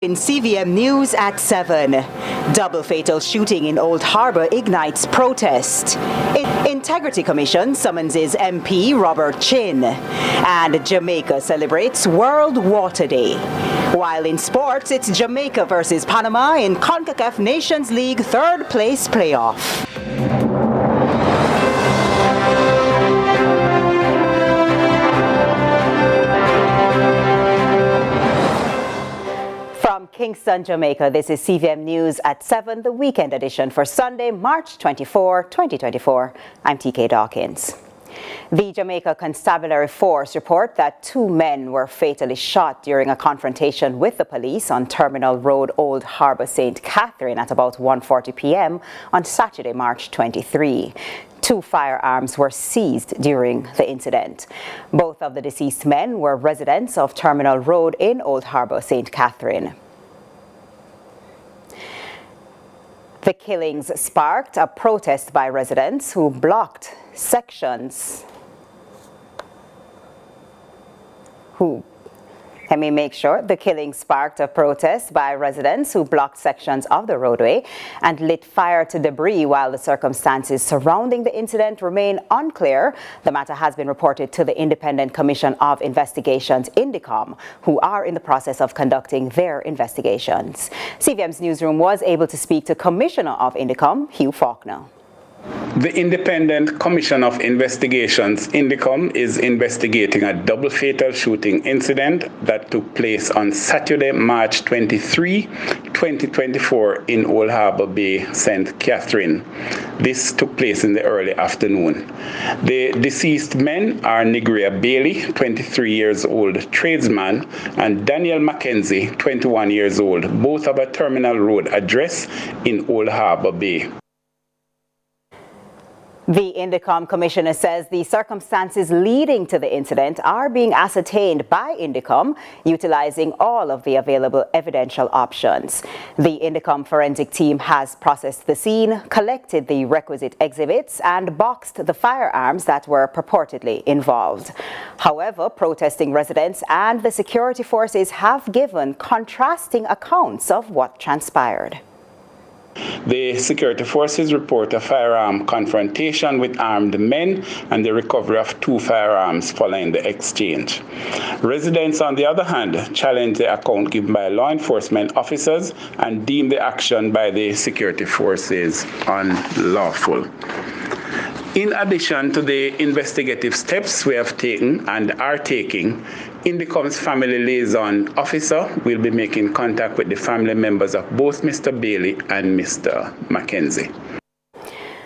In CVM News at 7, double fatal shooting in Old Harbour ignites protest. Integrity Commission summonses MP Robert Chin, and Jamaica celebrates World Water Day. While in sports, it's Jamaica versus Panama in CONCACAF Nations League third place playoff. From Kingston, Jamaica, this is CVM News at 7, the weekend edition for Sunday, March 24, 2024. I'm TK Dawkins. The Jamaica Constabulary Force report that 2 men were fatally shot during a confrontation with the police on Terminal Road, Old Harbour, St. Catherine at about 1:40 p.m. on Saturday, March 23. 2 firearms were seized during the incident. Both of the deceased men were residents of Terminal Road in Old Harbour, St. Catherine. The killings sparked a protest by residents who blocked sections The killing sparked a protest by residents who blocked sections of the roadway and lit fire to debris. While the circumstances surrounding the incident remain unclear, the matter has been reported to the Independent Commission of Investigations, INDECOM, who are in the process of conducting their investigations. CVM's newsroom was able to speak to Commissioner of INDECOM, Hugh Faulkner. The Independent Commission of Investigations, INDECOM, is investigating a double fatal shooting incident that took place on Saturday, March 23, 2024 in Old Harbour Bay, St. Catherine. This took place in the early afternoon. The deceased men are Negria Bailey, 23 years old, tradesman, and Daniel Mackenzie, 21 years old, both of a Terminal Road address in Old Harbour Bay. The INDECOM Commissioner says the circumstances leading to the incident are being ascertained by INDECOM, utilizing all of the available evidential options. The INDECOM forensic team has processed the scene, collected the requisite exhibits, and boxed the firearms that were purportedly involved. However, protesting residents and the security forces have given contrasting accounts of what transpired. The security forces report a firearm confrontation with armed men and the recovery of 2 firearms following the exchange. Residents, on the other hand, challenge the account given by law enforcement officers and deem the action by the security forces unlawful. In addition to the investigative steps we have taken and are taking, INDECOM's family liaison officer will be making contact with the family members of both Mr. Bailey and Mr. Mackenzie.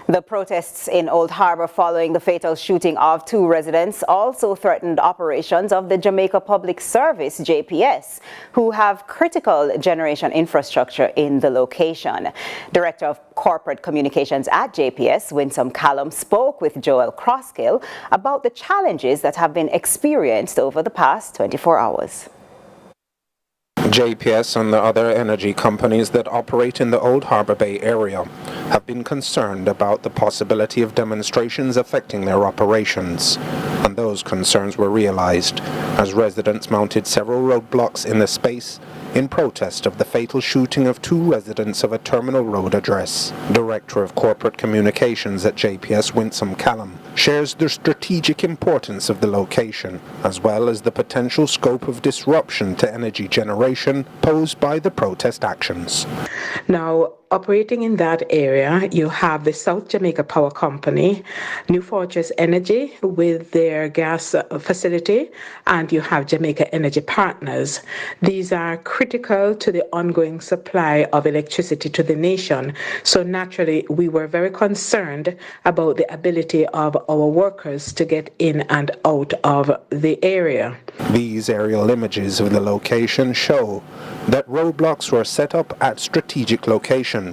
The protests in Old Harbour following the fatal shooting of 2 residents also threatened operations of the Jamaica Public Service, JPS, who have critical generation infrastructure in the location. Director of Corporate Communications at JPS, Winsome Callum, spoke with Joel Crosskill about the challenges that have been experienced over the past 24 hours. JPS and the other energy companies that operate in the Old Harbour Bay area have been concerned about the possibility of demonstrations affecting their operations, and those concerns were realized as residents mounted several roadblocks in the space in protest of the fatal shooting of 2 residents of a Terminal Road address. Director of Corporate Communications at JPS, Winsome Callum, shares the strategic importance of the location, as well as the potential scope of disruption to energy generation posed by the protest actions. Now, operating in that area, you have the South Jamaica Power Company, New Fortress Energy with their gas facility, and you have Jamaica Energy Partners. These are critical to the ongoing supply of electricity to the nation. So naturally, we were very concerned about the ability of our workers to get in and out of the area. These aerial images of the location show that roadblocks were set up at strategic locations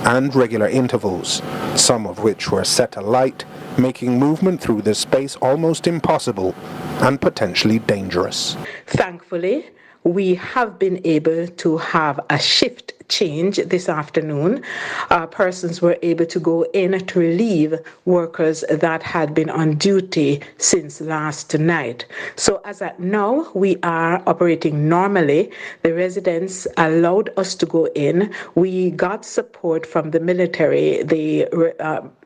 and regular intervals, some of which were set alight, making movement through this space almost impossible and potentially dangerous. Thankfully, we have been able to have a shift change this afternoon. Persons were able to go in to relieve workers that had been on duty since last night. So as at now, we are operating normally. The residents allowed us to go in. We got support from the military. The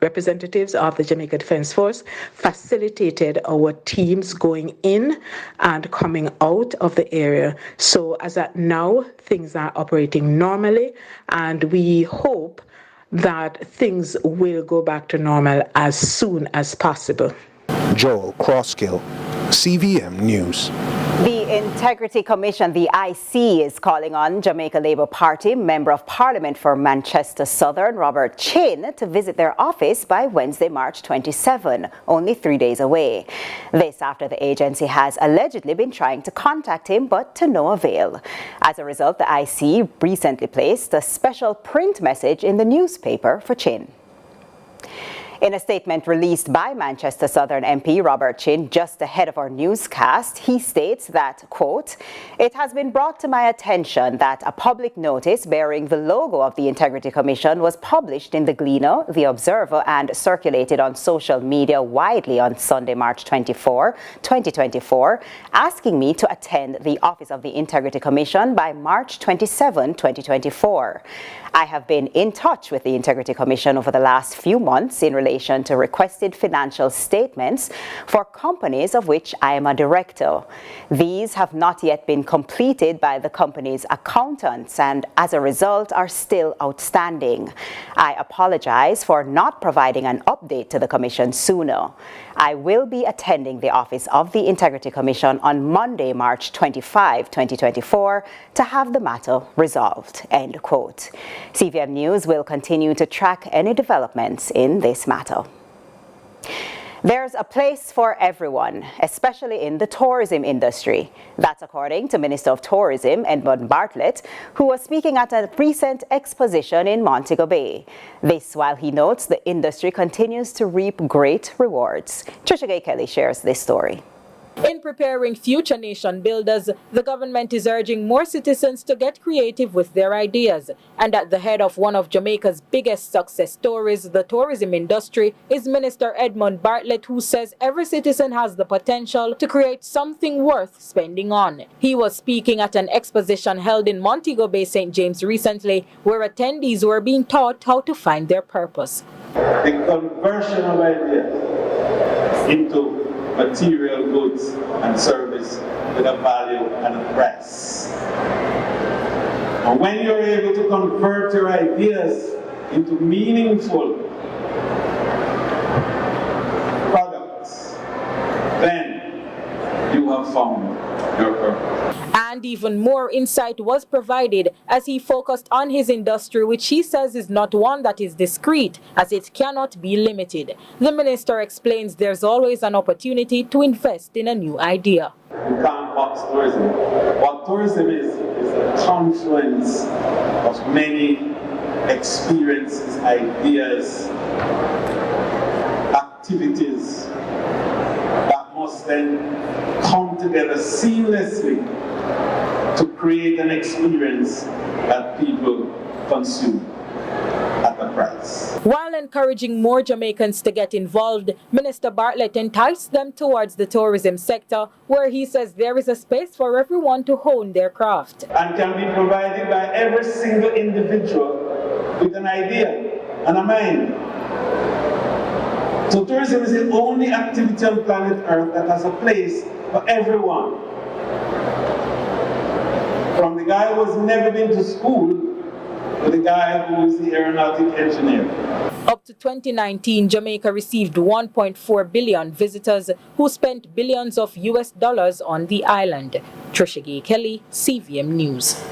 representatives of the Jamaica Defence Force facilitated our teams going in and coming out of the area. So as at now, things are operating normally, and we hope that things will go back to normal as soon as possible. Joel Crosskill, CVM News. The Integrity Commission, the IC, is calling on Jamaica Labour Party Member of Parliament for Manchester Southern, Robert Chin, to visit their office by Wednesday, March 27, only 3 days away. This after the agency has allegedly been trying to contact him, but to no avail. As a result, the IC recently placed a special print message in the newspaper for Chin. In a statement released by Manchester Southern MP Robert Chin just ahead of our newscast, he states that, quote, "It has been brought to my attention that a public notice bearing the logo of the Integrity Commission was published in the Gleaner, the Observer, and circulated on social media widely on Sunday, March 24, 2024, asking me to attend the office of the Integrity Commission by March 27, 2024. I have been in touch with the Integrity Commission over the last few months in relation to requested financial statements for companies of which I am a director. These have not yet been completed by the company's accountants and as a result are still outstanding. I apologize for not providing an update to the Commission sooner. I will be attending the office of the Integrity Commission on Monday, March 25, 2024, to have the matter resolved." End quote. CVM News will continue to track any developments in this matter. There's a place for everyone, especially in the tourism industry. That's according to Minister of Tourism Edmund Bartlett, who was speaking at a recent exposition in Montego Bay. This while he notes the industry continues to reap great rewards. Trisha Kelly shares this story. In preparing future nation builders, the government is urging more citizens to get creative with their ideas. And at the head of one of Jamaica's biggest success stories, the tourism industry, is Minister Edmund Bartlett, who says every citizen has the potential to create something worth spending on. He was speaking at an exposition held in Montego Bay, St. James recently, where attendees were being taught how to find their purpose. The conversion of ideas into material goods and service with a value and a price. And when you're able to convert your ideas into meaningful products, then you have found your purpose. And even more insight was provided as he focused on his industry, which he says is not one that is discrete, as it cannot be limited. The minister explains there's always an opportunity to invest in a new idea. You can't box tourism. What tourism is a confluence of many experiences, ideas, activities that must then come together seamlessly to create an experience that people consume at a price. While encouraging more Jamaicans to get involved, Minister Bartlett enticed them towards the tourism sector, where he says there is a space for everyone to hone their craft. And can be provided by every single individual with an idea and a mind. So tourism is the only activity on planet Earth that has a place for everyone. From the guy who has never been to school to the guy who is the aeronautic engineer. Up to 2019, Jamaica received 1.4 billion visitors who spent billions of US dollars on the island. Trisha Kelly, CVM News.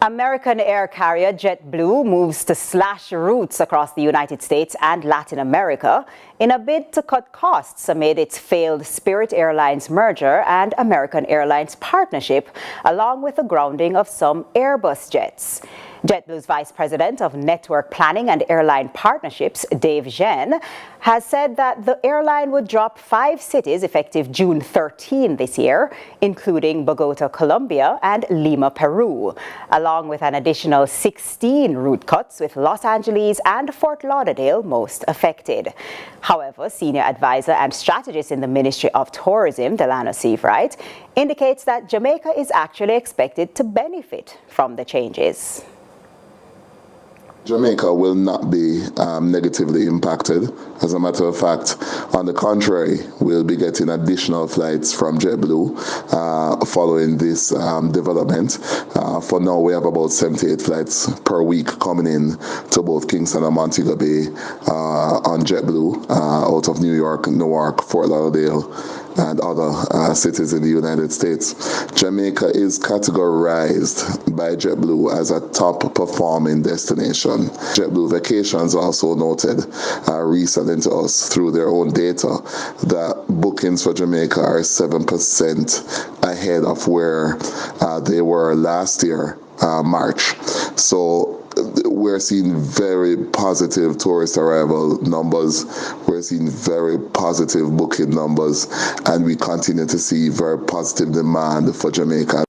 American air carrier JetBlue moves to slash routes across the United States and Latin America in a bid to cut costs amid its failed Spirit Airlines merger and American Airlines partnership, along with the grounding of some Airbus jets. JetBlue's Vice President of Network Planning and Airline Partnerships, Dave Zhen, has said that the airline would drop 5 cities effective June 13 this year, including Bogota, Colombia, and Lima, Peru, along with an additional 16 route cuts, with Los Angeles and Fort Lauderdale most affected. However, senior advisor and strategist in the Ministry of Tourism, Delano Seavright, indicates that Jamaica is actually expected to benefit from the changes. Jamaica will not be negatively impacted. As a matter of fact, on the contrary, we'll be getting additional flights from JetBlue following this development. For now, we have about 78 flights per week coming in to both Kingston and Montego Bay on JetBlue out of New York, Newark, Fort Lauderdale, and other cities in the United States. Jamaica is categorized by JetBlue as a top performing destination. JetBlue Vacations also noted recently to us through their own data that bookings for Jamaica are 7% ahead of where they were last year, March. So we're seeing very positive tourist arrival numbers. We're seeing very positive booking numbers, and we continue to see very positive demand for Jamaica.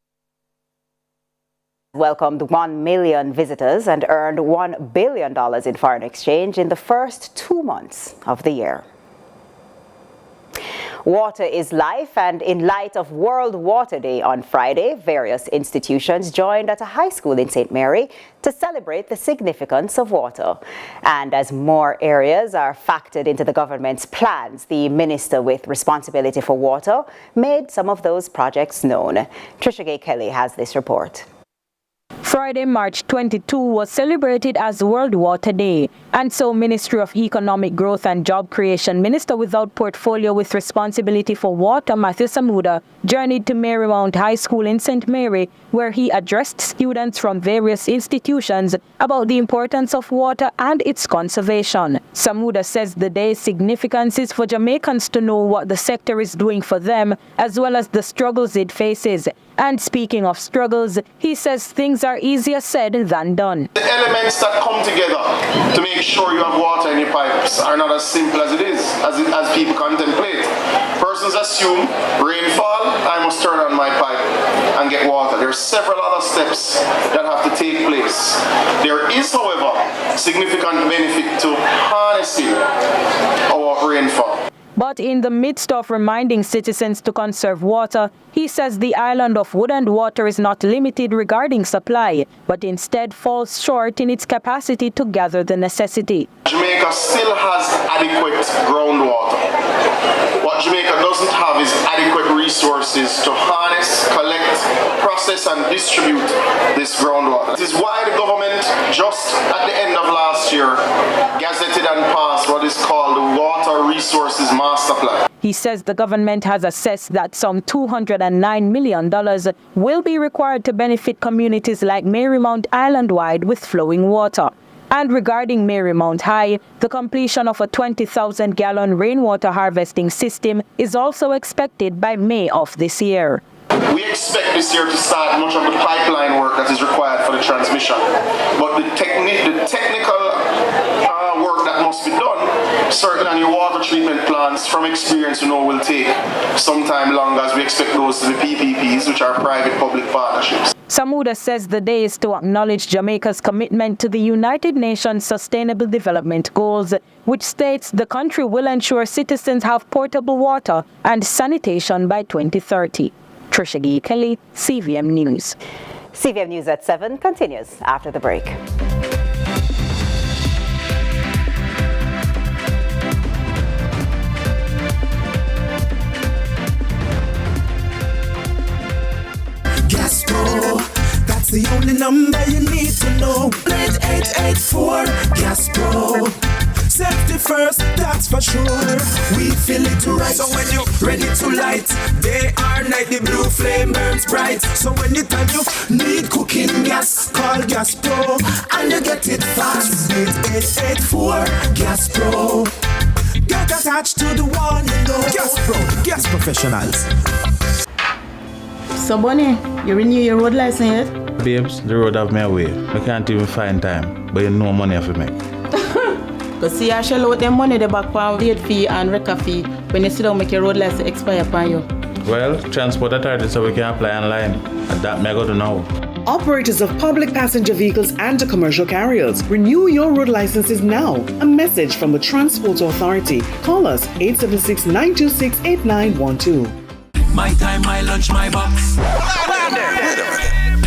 Welcomed 1 million visitors and earned $1 billion in foreign exchange in the first 2 months of the year. Water is life, and in light of World Water Day on Friday, various institutions joined at a high school in St. Mary to celebrate the significance of water. And as more areas are factored into the government's plans, the minister with responsibility for water made some of those projects known. Trisha Gay Kelly has this report. Friday, March 22 was celebrated as World Water Day, and so Ministry of Economic Growth and Job Creation Minister without portfolio with responsibility for water, Matthew Samuda, journeyed to Marymount High School in St. Mary, where he addressed students from various institutions about the importance of water and its conservation. Samuda says the day's significance is for Jamaicans to know what the sector is doing for them, as well as the struggles it faces. And speaking of struggles, he says things are easier said than done. The elements that come together to make sure you have water in your pipes are not as simple as it is, as people contemplate. Persons assume rainfall, I must turn on my pipe and get water. There are several other steps that have to take place. There is, however, significant benefit to harnessing our rainfall. But in the midst of reminding citizens to conserve water, he says the island of wood and water is not limited regarding supply, but instead falls short in its capacity to gather the necessity. Jamaica still has adequate groundwater. What Jamaica doesn't have is adequate resources to harness, collect, process and distribute this groundwater. This is why the government, just at the end of last year, gazetted and passed what is called the Water Resources Master Plan. He says the government has assessed that some $209 million will be required to benefit communities like Marymount Island-wide with flowing water. And regarding Marymount High, the completion of a 20,000-gallon rainwater harvesting system is also expected by May of this year. We expect this year to start much of the pipeline work that is required for the transmission. But the technical work that must be done, certainly on your water treatment plants, from experience, will take some time longer, as we expect those to be PPPs, which are private-public partnerships. Samuda says the day is to acknowledge Jamaica's commitment to the United Nations Sustainable Development Goals, which states the country will ensure citizens have potable water and sanitation by 2030. Trisha Gay Kelly, CVM News. CVM News at 7 continues after the break. Gaspro, that's the only number you need to know. 8884 Gaspro. Safety first, that's for sure. We feel it right, so when you're ready to light, day or night, the blue flame burns bright. So when you time you need cooking gas, call Gas Pro and you get it fast. 8884 Gas Pro. Get attached to the one you know. Gas Pro, gas professionals. So Bonnie, you renew your road license yet? babes, the road have me away. I can't even find time, but you know money have to make. Because see, I shell out them money the back for late fee and record fee when you sit down make your road license expire upon you. Well, transport authority so we can apply online. And that may go to now. Operators of public passenger vehicles and commercial carriers, renew your road licenses now. A message from the Transport Authority. Call us 876-926-8912. My time, my lunch, my box.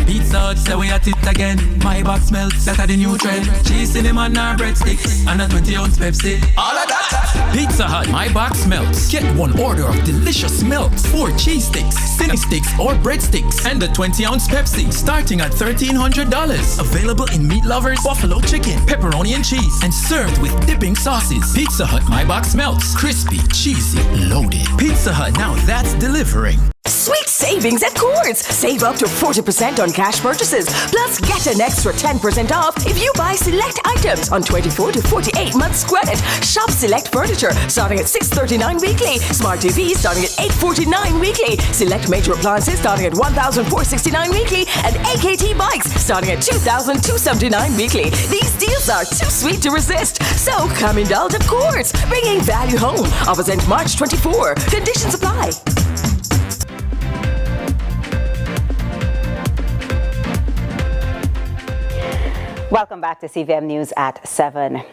Pizza Hut, say we at it again. My box melts, that are the new trend. Cheese, cinnamon, and breadsticks, and a 20-ounce Pepsi. All of that. Pizza Hut, my box melts. Get one order of delicious melts, 4 cheese sticks, cinnamon sticks, or breadsticks, and a 20-ounce Pepsi, starting at $1,300. Available in meat lovers, buffalo chicken, pepperoni and cheese, and served with dipping sauces. Pizza Hut, my box melts. Crispy, cheesy, loaded. Pizza Hut, now that's delivering. Sweet savings at Courts. Save up to 40% on cash purchases. Plus, get an extra 10% off if you buy select items on 24 to 48 months credit. Shop select furniture starting at $639 weekly. Smart TV starting at $849 weekly. Select major appliances starting at $1,469 weekly. And AKT bikes starting at $2,279 weekly. These deals are too sweet to resist. So come indulge at Courts, bringing value home. Offers end March 24. Conditions apply. Welcome back to CVM News at 7.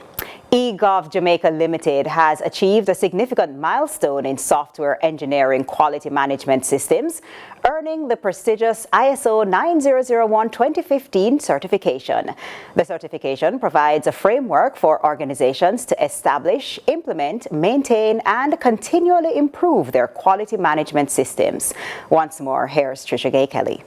Egov Jamaica Limited has achieved a significant milestone in software engineering quality management systems, earning the prestigious ISO 9001:2015 certification. The certification provides a framework for organizations to establish, implement, maintain, and continually improve their quality management systems. Once more, here's Trisha Gay Kelly.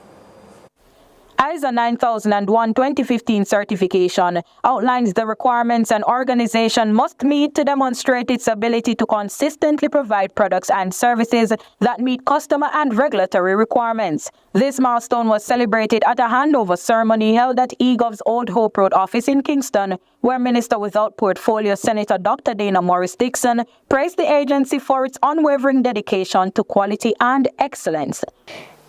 ISO 9001:2015 certification outlines the requirements an organization must meet to demonstrate its ability to consistently provide products and services that meet customer and regulatory requirements. This milestone was celebrated at a handover ceremony held at Egov's Old Harbour Road office in Kingston, where Minister without Portfolio Senator Dr. Dana Morris Dixon praised the agency for its unwavering dedication to quality and excellence.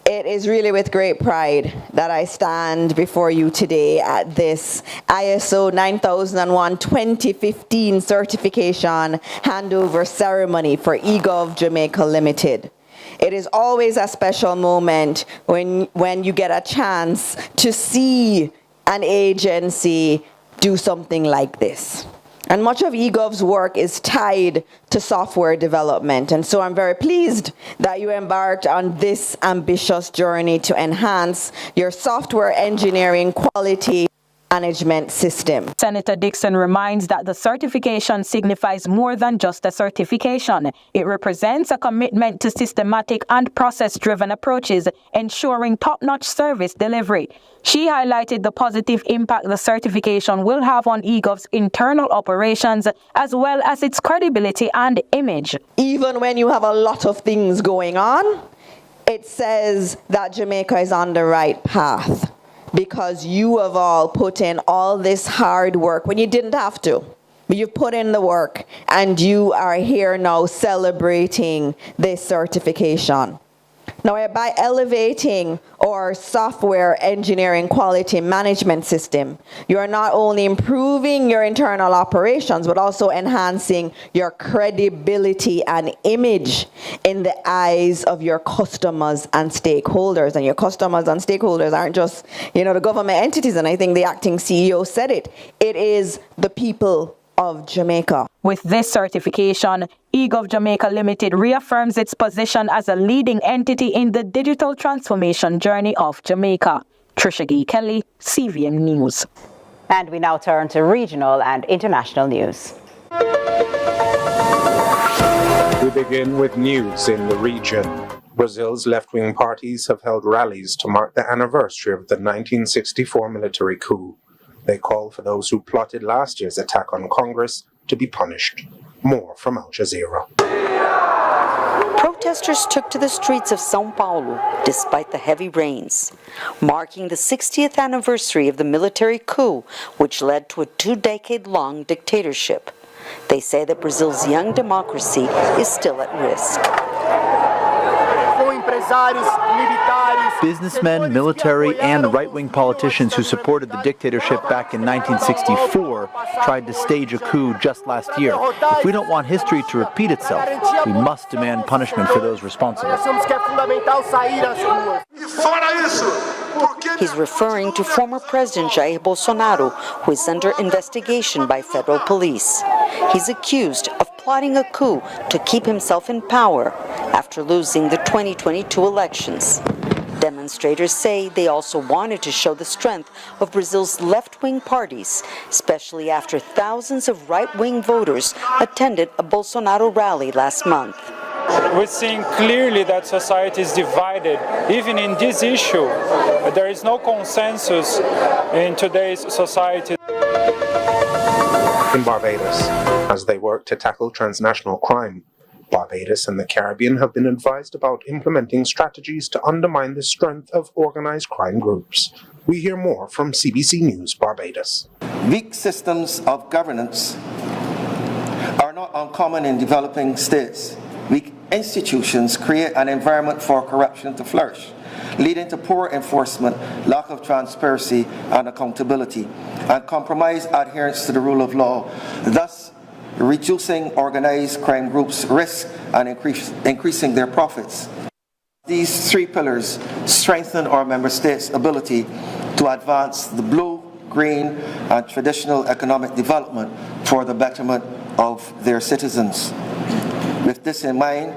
It is really with great pride that I stand before you today at this ISO 9001:2015 certification handover ceremony for Egov Jamaica Limited. It is always a special moment when you get a chance to see an agency do something like this. And much of Egov's work is tied to software development. And so I'm very pleased that you embarked on this ambitious journey to enhance your software engineering quality management system. Senator Dixon reminds that the certification signifies more than just a certification. It represents a commitment to systematic and process-driven approaches, ensuring top-notch service delivery. She highlighted the positive impact the certification will have on Egov's internal operations, as well as its credibility and image. Even when you have a lot of things going on, it says that Jamaica is on the right path, because you have all put in all this hard work when you didn't have to. You've put in the work, and you are here now celebrating this certification. Now, by elevating our software engineering quality management system, you are not only improving your internal operations, but also enhancing your credibility and image in the eyes of your customers and stakeholders. And your customers and stakeholders aren't just, the government entities, and I think the acting CEO said it. It is the people of Jamaica. With this certification, Egov Jamaica Limited reaffirms its position as a leading entity in the digital transformation journey of Jamaica. Trisha Gay Kelly, CVM News. And we now turn to regional and international news. We begin with news in the region. Brazil's left-wing parties have held rallies to mark the anniversary of the 1964 military coup. They call for those who plotted last year's attack on Congress to be punished. More from Al Jazeera. Protesters took to the streets of São Paulo despite the heavy rains, marking the 60th anniversary of the military coup, which led to a 2-decade-long dictatorship. They say that Brazil's young democracy is still at risk. Com empresários, militares, businessmen, military, and right-wing politicians who supported the dictatorship back in 1964 tried to stage a coup just last year. If we don't want history to repeat itself, we must demand punishment for those responsible. He's referring to former President Jair Bolsonaro, who is under investigation by federal police. He's accused of plotting a coup to keep himself in power after losing the 2022 elections. Demonstrators say they also wanted to show the strength of Brazil's left-wing parties, especially after thousands of right-wing voters attended a Bolsonaro rally last month. We're seeing clearly that society is divided. Even in this issue, there is no consensus in today's society. In Barbados, as they work to tackle transnational crime, Barbados and the Caribbean have been advised about implementing strategies to undermine the strength of organized crime groups. We hear more from CBC News Barbados. Weak systems of governance are not uncommon in developing states. Weak institutions create an environment for corruption to flourish, leading to poor enforcement, lack of transparency and accountability, and compromised adherence to the rule of law, thus reducing organized crime groups' risk and increasing their profits. These three pillars strengthen our member states' ability to advance the blue, green, and traditional economic development for the betterment of their citizens. With this in mind,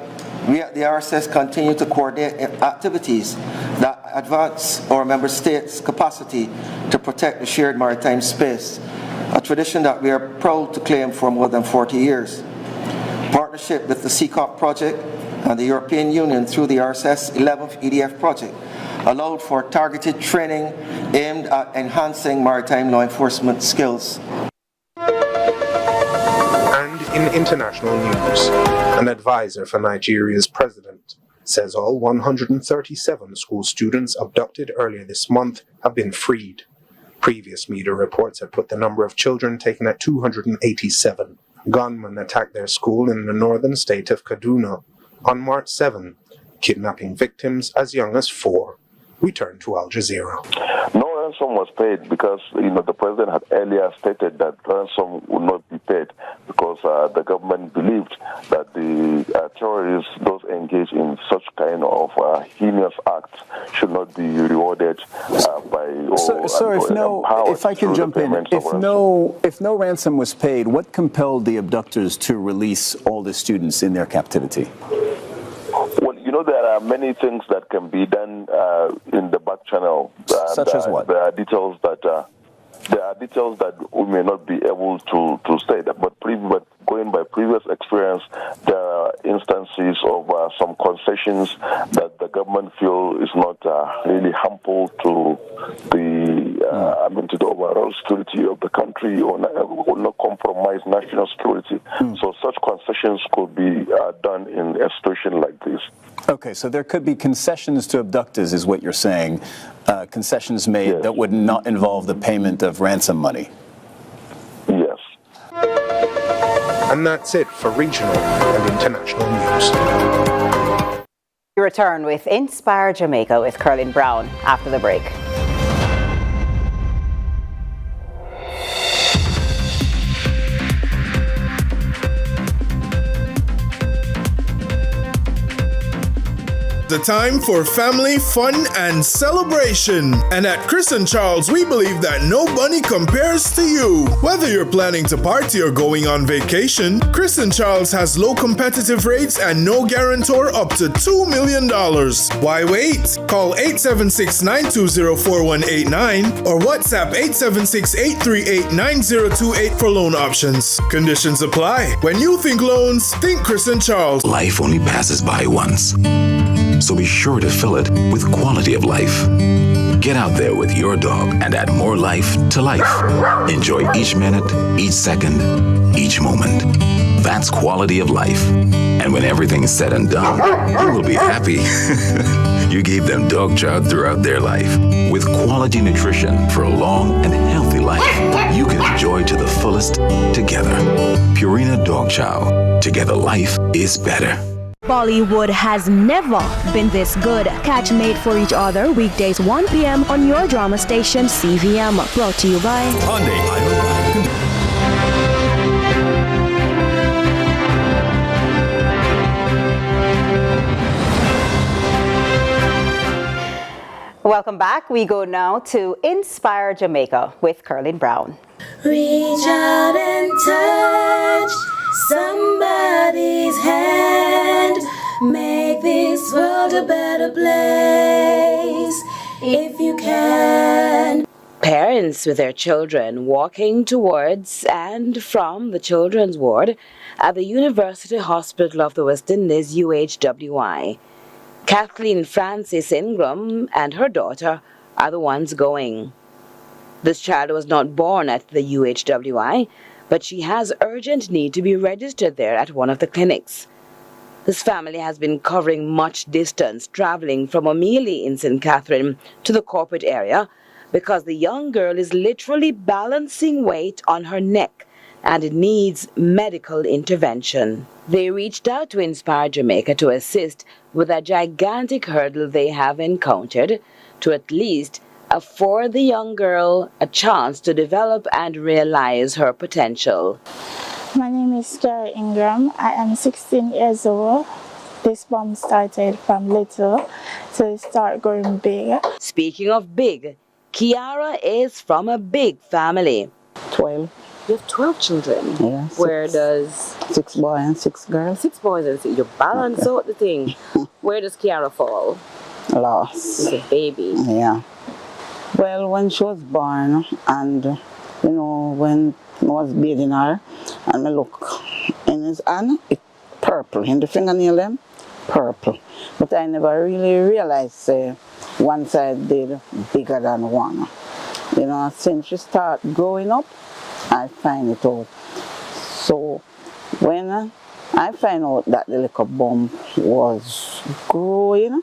we at the RSS continue to coordinate activities that advance our member states' capacity to protect the shared maritime space, a tradition that we are proud to claim for more than 40 years. Partnership with the CCOP project and the European Union through the RSS 11th EDF project allowed for targeted training aimed at enhancing maritime law enforcement skills. In international news, an advisor for Nigeria's president says all 137 school students abducted earlier this month have been freed. Previous media reports had put the number of children taken at 287. Gunmen attacked their school in the northern state of Kaduna on March 7, kidnapping victims as young as 4. We turn to Al Jazeera. No ransom was paid because the president had earlier stated that ransom would not be paid because the government believed that the terrorists, those engaged in such kind of heinous acts, should not be rewarded by. If I can jump in, if no ransom was paid, what compelled the abductors to release all the students in their captivity? Well, there are many things that can be done in the back channel. Such as what? There are details that we may not be able to state. But going by previous experience, there are instances of some concessions that the government feel is not really harmful to the overall security of the country or not compromise national security. So such concessions could be done in a situation like this. Okay, so there could be concessions to abductors, is what you're saying. Concessions made that would not involve the payment of ransom money. Yes. And that's it for regional and international news. We return with Inspire Jamaica with Curlin Brown after the break. The time for family, fun, and celebration. And at Chris and Charles, we believe that no bunny compares to you. Whether you're planning to party or going on vacation, Chris and Charles has low competitive rates and no guarantor up to $2 million. Why wait? Call 876-920-4189 or WhatsApp 876-838-9028 for loan options. Conditions apply. When you think loans, think Chris and Charles. Life only passes by once. So be sure to fill it with quality of life. Get out there with your dog and add more life to life. Enjoy each minute, each second, each moment. That's quality of life. And when everything's said and done, you will be happy. You gave them dog chow throughout their life. With quality nutrition for a long and healthy life, you can enjoy to the fullest together. Purina Dog Chow. Together life is better. Bollywood has never been this good. Catch Made for Each Other weekdays 1 p.m. on your drama station CVM. Brought to you by Hyundai Island. Welcome back. We go now to Inspire Jamaica with Curlin Brown. Reach out and touch somebody's hand. Make this world a better place if you can. Parents with their children walking towards and from the children's ward at the University Hospital of the West Indies, UHWI. Kathleen Francis Ingram and her daughter are the ones going. This child was not born at the UHWI, but she has urgent need to be registered there at one of the clinics. This family has been covering much distance, traveling from O'Mealy in St. Catherine to the corporate area because the young girl is literally balancing weight on her neck and needs medical intervention. They reached out to Inspire Jamaica to assist with a gigantic hurdle they have encountered to at least afford the young girl a chance to develop and realize her potential. My name is Kara Ingram. I am 16 years old. This bomb started from little till it started growing big. Speaking of big, Kiara is from a big family. 12. You have 12 children? Yeah. Where does... 6 boys and 6 girls. 6 boys and 6. You balance out the thing. Where does Kiara fall? Last. She's a baby. Yeah. Well, when she was born and, you know, when I was bathing her and I look in his hand, it's purple. In the fingernail them, purple. But I never really realized one side did bigger than one. You know, since she started growing up, I find it out. So when I find out that the little bump was growing,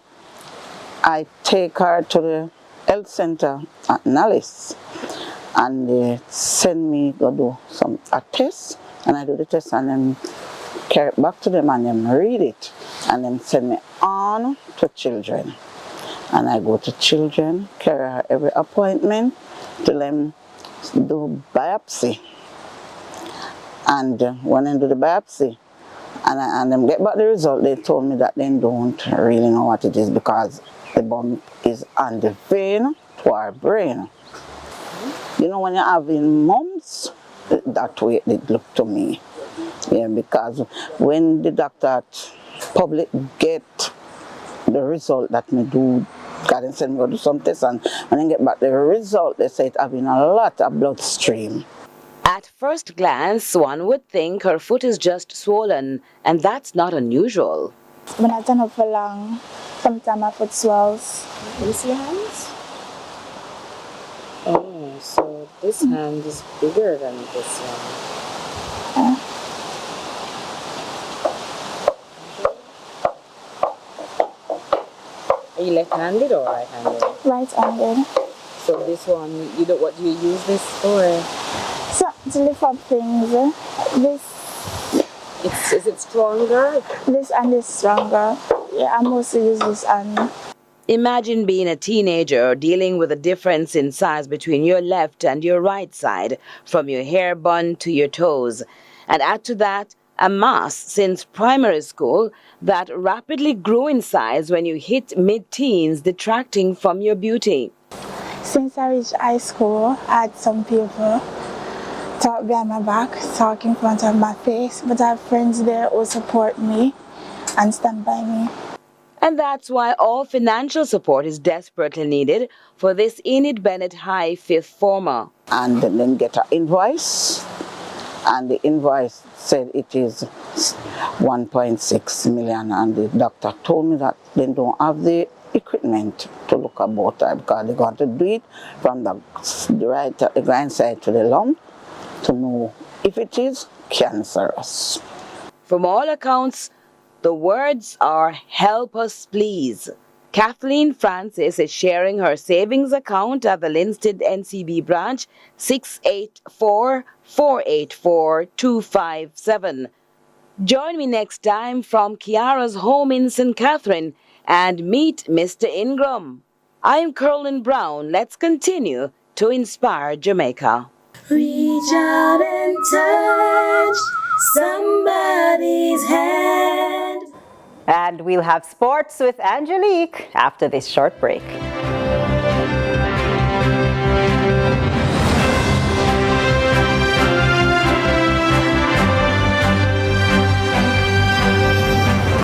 I take her to the health center at Nallis and they send me to do a test, and I do the test and then carry it back to them and them read it and then send me on to children. And I go to children, carry her every appointment to them do biopsy. And when I do the biopsy and them get back the result, they told me that they don't really know what it is because the bump is on the vein to our brain. You know, when you're having mumps, that way it looked to me. Yeah, because when the doctor at public get the result that me do, God and send me to do some tests, and when I get back the result, they say it's having a lot of bloodstream. At first glance, one would think her foot is just swollen, and that's not unusual. When I turn up for long, sometimes my foot swells. Can you see your hands? Oh, so this hand is bigger than this one. Are you left-handed or right-handed? Right-handed. So this one, what do you use this for? So, to lift up things. Is it stronger? This hand is stronger. Yeah, I mostly use this hand. Imagine being a teenager dealing with a difference in size between your left and your right side, from your hair bun to your toes. And add to that, a mass since primary school that rapidly grew in size when you hit mid-teens, detracting from your beauty. Since I reached high school, I had some people talk behind my back, talk in front of my face, but I have friends there who support me and stand by me. And that's why all financial support is desperately needed for this Enid Bennett High fifth former. And then get an invoice, and the invoice said it is 1.6 million, and the doctor told me that they don't have the equipment to look about her because they're going to do it from the right side to the lung to know if it is cancerous. From all accounts, the words are "help us please." Kathleen Francis is sharing her savings account at the Linstead NCB branch 684-484-257. Join me next time from Kiara's home in St. Catherine and meet Mr. Ingram. I'm Carolyn Brown. Let's continue to inspire Jamaica. Reach out and touch somebody's hand. And we'll have sports with Angelique after this short break.